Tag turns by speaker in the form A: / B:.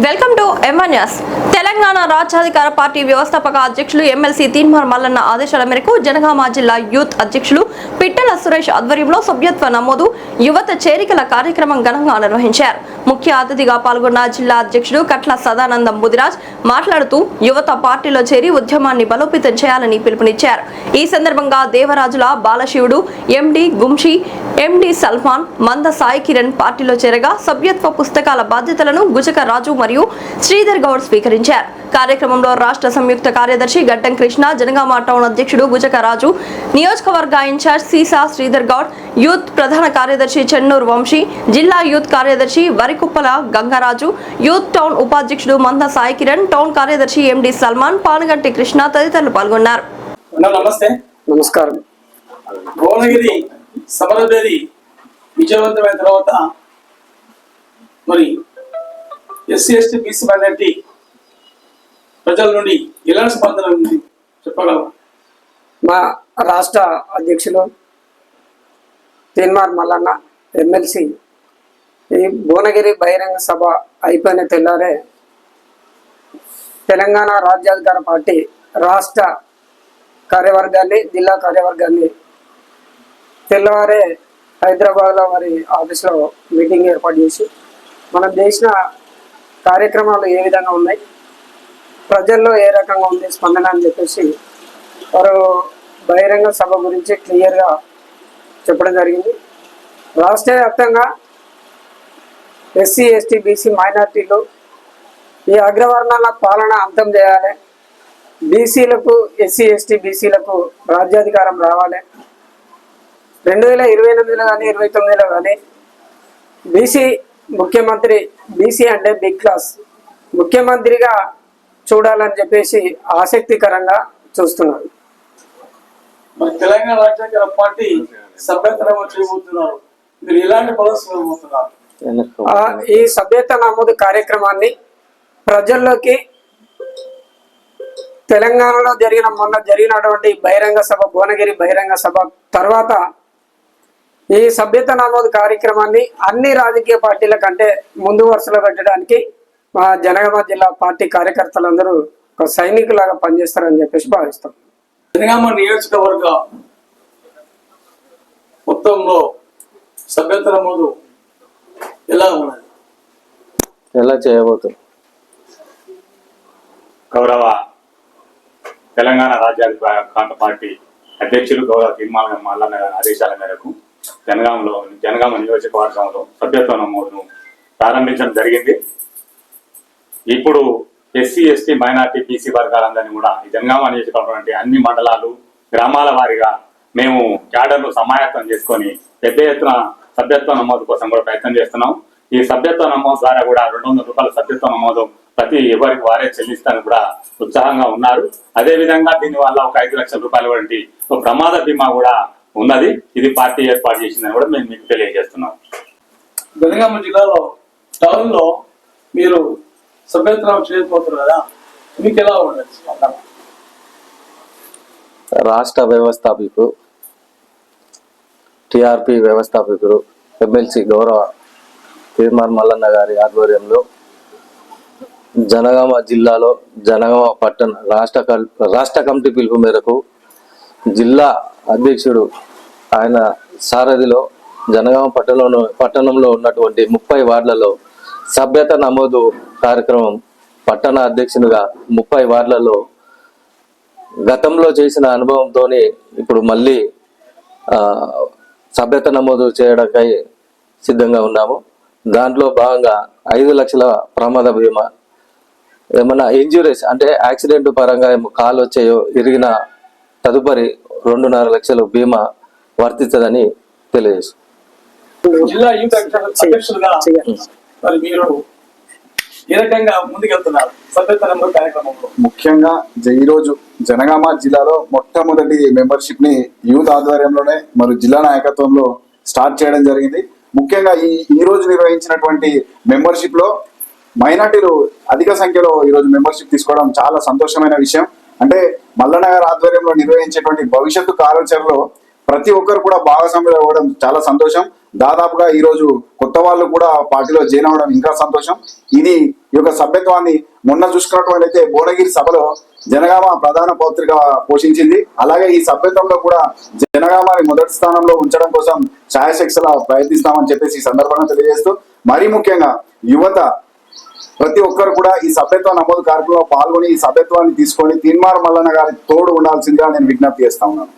A: Welcome to MNS. Telangana రాజ్యాధికార party వ్యవస్థాపక అధ్యక్షులు ఎమ్మెల్సీ తీన్మార్ మల్లన్న ఆదేశాల మేరకు జనగామ జిల్లా యూత్ అధ్యక్షులు పిట్టల సురేష్ ఆధ్వర్యంలో సభ్యత్వ నమోదు యువత చేరికల కార్యక్రమం ఘనంగా నిర్వహించారు. ముఖ్య అతిథిగా పాల్గొన్న జిల్లా అధ్యక్షుడు కట్ల సదానందం ముదిరాజ్ మాట్లాడుతూ యువత పార్టీలో చేరి ఉద్యమాన్ని బలోపేతం చేయాలని పిలుపునిచ్చారు. ఈ సందర్భంగా దేవరాజుల బాలశివుడు, ఎండి గుంషి, ఎండి సల్మాన్, మంద సాయి కిరణ్ పార్టీలో చేరగా సభ్యత్వ పుస్తకాల బాధ్యతలను గుజక రాజు మరియు శ్రీధర్ గౌడ్ స్వీకరించారు. కార్యక్రమంలో రాష్ట్ర సంయుక్త కార్యదర్శి గడ్డం కృష్ణ, జనగామ టౌన్ అధ్యక్షుడు గుజక రాజు, నియోజకవర్గ ఇన్ఛార్జ్ సీసా శ్రీధర్ గౌడ్, యూత్ ప్రధాన కార్యదర్శి చెన్నూరు వంశీ, జిల్లా యూత్ కార్యదర్శి వరికుప్పల గంగరాజు, యూత్ టౌన్ ఉపాధ్యక్షుడు మంద సాయి కిరణ్, టౌన్ కార్యదర్శి ఎండి సల్మాన్, పానగంటి కృష్ణ తదితరులు పాల్గొన్నారు.
B: నమస్తే. నమస్కారం. భువనగిరి సమరభేరి విజయవంతమైన తర్వాత మరి ఎస్సీ ఎస్టీ బీసీ మైనారిటీ ప్రజల నుండి ఎలాంటి స్పందన ఉంది చెప్పగలరు?
C: మా రాష్ట్ర అధ్యక్షులు తీన్మార్ మల్లన్న ఎమ్మెల్సీ ఈ భువనగిరి బహిరంగ సభ అయిపోయిన తెల్లారే తెలంగాణ రాజ్యాధికార పార్టీ రాష్ట్ర కార్యవర్గాన్ని, జిల్లా కార్యవర్గాన్ని తెల్లవారే హైదరాబాద్లో మరి ఆఫీస్లో మీటింగ్ ఏర్పాటు చేసి మనం చేసిన కార్యక్రమాలు ఏ విధంగా ఉన్నాయి, ప్రజల్లో ఏ రకంగా ఉంది స్పందన అని చెప్పేసి వారు బహిరంగ సభ గురించి క్లియర్గా చెప్పడం జరిగింది. రాష్ట్ర వ్యాప్తంగా ఎస్సీ ఎస్టీ బీసీ మైనార్టీలు ఈ అగ్రవర్ణాల పాలన అంతం చేయాలి, బీసీలకు ఎస్సీ ఎస్టీ బీసీలకు రాజ్యాధికారం రావాలి, 2028లో కానీ 2029లో కానీ బీసీ ముఖ్యమంత్రి, బీసీ అంటే బిగ్ క్లాస్ ముఖ్యమంత్రిగా చూడాలని చెప్పేసి ఆసక్తికరంగా చూస్తున్నారు.
B: తెలంగాణ రాజ్యాంగ పార్టీ సభ్యత్వ చేయబోతున్నారు, మీరు ఎలాంటి ప్రదర్శించబోతున్నారు?
C: ఈ సభ్యత్వ నమోదు కార్యక్రమాన్ని ప్రజల్లోకి తెలంగాణలో మొన్న జరిగినటువంటి బహిరంగ సభ, భువనగిరి బహిరంగ సభ తర్వాత ఈ సభ్యత నమోదు కార్యక్రమాన్ని అన్ని రాజకీయ పార్టీల కంటే ముందు వరుసలో పెట్టడానికి మా జనగామ జిల్లా పార్టీ కార్యకర్తలందరూ ఒక సైనికులాగా పనిచేస్తారని చెప్పేసి భావిస్తాం.
B: జనగామ నియోజకవర్గ మొత్తంలో సభ్యత నమోదు
D: ఎలా చేయబోతుంది?
E: గౌరవ తెలంగాణ రాజ్యాధికార పార్టీ అధ్యక్షులు గౌరవ తీన్మార్ మల్లన్న గారి ఆదేశాల మేరకు జనగామ నియోజకవర్గంలో సభ్యత్వ నమోదును ప్రారంభించడం జరిగింది. ఇప్పుడు ఎస్సీ ఎస్టీ మైనార్టీ బీసీ వర్గాలందరినీ కూడా ఈ జనగామ నియోజకవర్గం అన్ని మండలాలు, గ్రామాల వారీగా మేము క్యాడర్లు సమాయత్తం చేసుకొని పెద్ద ఎత్తున సభ్యత్వ నమోదు కోసం కూడా ప్రయత్నం చేస్తున్నాం. ఈ సభ్యత్వ నమోదు ద్వారా కూడా 200 రూపాయల సభ్యత్వ నమోదు ప్రతి ఎవరికి వారే చెల్లిస్తానికి కూడా ఉత్సాహంగా ఉన్నారు. అదే విధంగా దీని వల్ల ఒక 5 లక్షల రూపాయల వంటి ఒక ప్రమాద బీమా కూడా ఉన్నది. ఇది పార్టీ ఏర్పాటు చేసిందని కూడా మేము మీకు తెలియజేస్తున్నాం.
B: జనగామ జిల్లాలో టౌన్ లో మీరు సభ్యత్వం చేయకపోతున్నారు కదా, మీకు ఎలా ఉండదు?
D: రాష్ట్ర వ్యవస్థాపకులు, టిఆర్పి వ్యవస్థాపకులు ఎమ్మెల్సీ గౌరవ తీన్మార్ మల్లన్న గారి ఆధ్వర్యంలో జనగామ జిల్లాలో జనగామ పట్టణ రాష్ట్ర కమిటీ పిలుపు మేరకు జిల్లా అధ్యక్షుడు ఆయన సారథిలో జనగామ పట్టణంలో ఉన్నటువంటి 30 వార్డులలో సభ్యత నమోదు కార్యక్రమం పట్టణ అధ్యక్షునిగా 30 వార్డులలో గతంలో చేసిన అనుభవంతో ఇప్పుడు మళ్ళీ సభ్యత నమోదు చేయడానికై సిద్ధంగా ఉన్నాము. దాంట్లో భాగంగా 5 లక్షల ప్రమాద బీమా, ఏమన్నా ఇంజురీస్ అంటే యాక్సిడెంట్ పరంగా కాలు వచ్చాయో ఇరిగిన తదుపరి 2.5 లక్షల బీమా వర్తించదని తెలియజేస్తుంది.
B: జిల్లా యూత్ అధ్యక్షులుగా మరి మీరు ఏ రకంగా ముందుకెళ్తున్నారు సభ్యత నమోదు కార్యక్రమంలో?
F: ముఖ్యంగా ఈరోజు జనగామ జిల్లాలో మొట్టమొదటి మెంబర్షిప్ ని యూత్ ఆధ్వర్యంలోనే మరి జిల్లా నాయకత్వంలో స్టార్ట్ చేయడం జరిగింది. ముఖ్యంగా ఈ రోజు నిర్వహించినటువంటి మెంబర్షిప్ లో మైనార్టీలు అధిక సంఖ్యలో ఈరోజు మెంబర్షిప్ తీసుకోవడం చాలా సంతోషమైన విషయం. అంటే మల్లన్న గారి ఆధ్వర్యంలో నిర్వహించేటువంటి భవిష్యత్తు కార్యాచరణలో ప్రతి ఒక్కరు కూడా భాగస్వాములు అవ్వడం చాలా సంతోషం. దాదాపుగా ఈ రోజు కొత్త వాళ్ళు కూడా పార్టీలో జాయిన్ అవ్వడం ఇంకా సంతోషం. ఇది ఈ యొక్క సభ్యత్వాన్ని మొన్న చూసుకున్నట్లయితే భువనగిరి సభలో జనగామ ప్రధాన పత్రిక పోషించింది. అలాగే ఈ సభ్యత్వంలో కూడా జనగామని మొదటి స్థానంలో ఉంచడం కోసం ఛాయశక్తులా ప్రయత్నిస్తామని చెప్పేసి ఈ సందర్భంగా తెలియజేస్తూ, మరీ ముఖ్యంగా యువత ప్రతి ఒక్కరు కూడా ఈ సభ్యత్వ నమోదు కార్యక్రమంలో పాల్గొని ఈ సభ్యత్వాన్ని తీసుకొని తీన్మార్ మల్లన్న గారి తోడు ఉండాల్సిందిగా నేను విజ్ఞప్తి చేస్తా ఉన్నాను.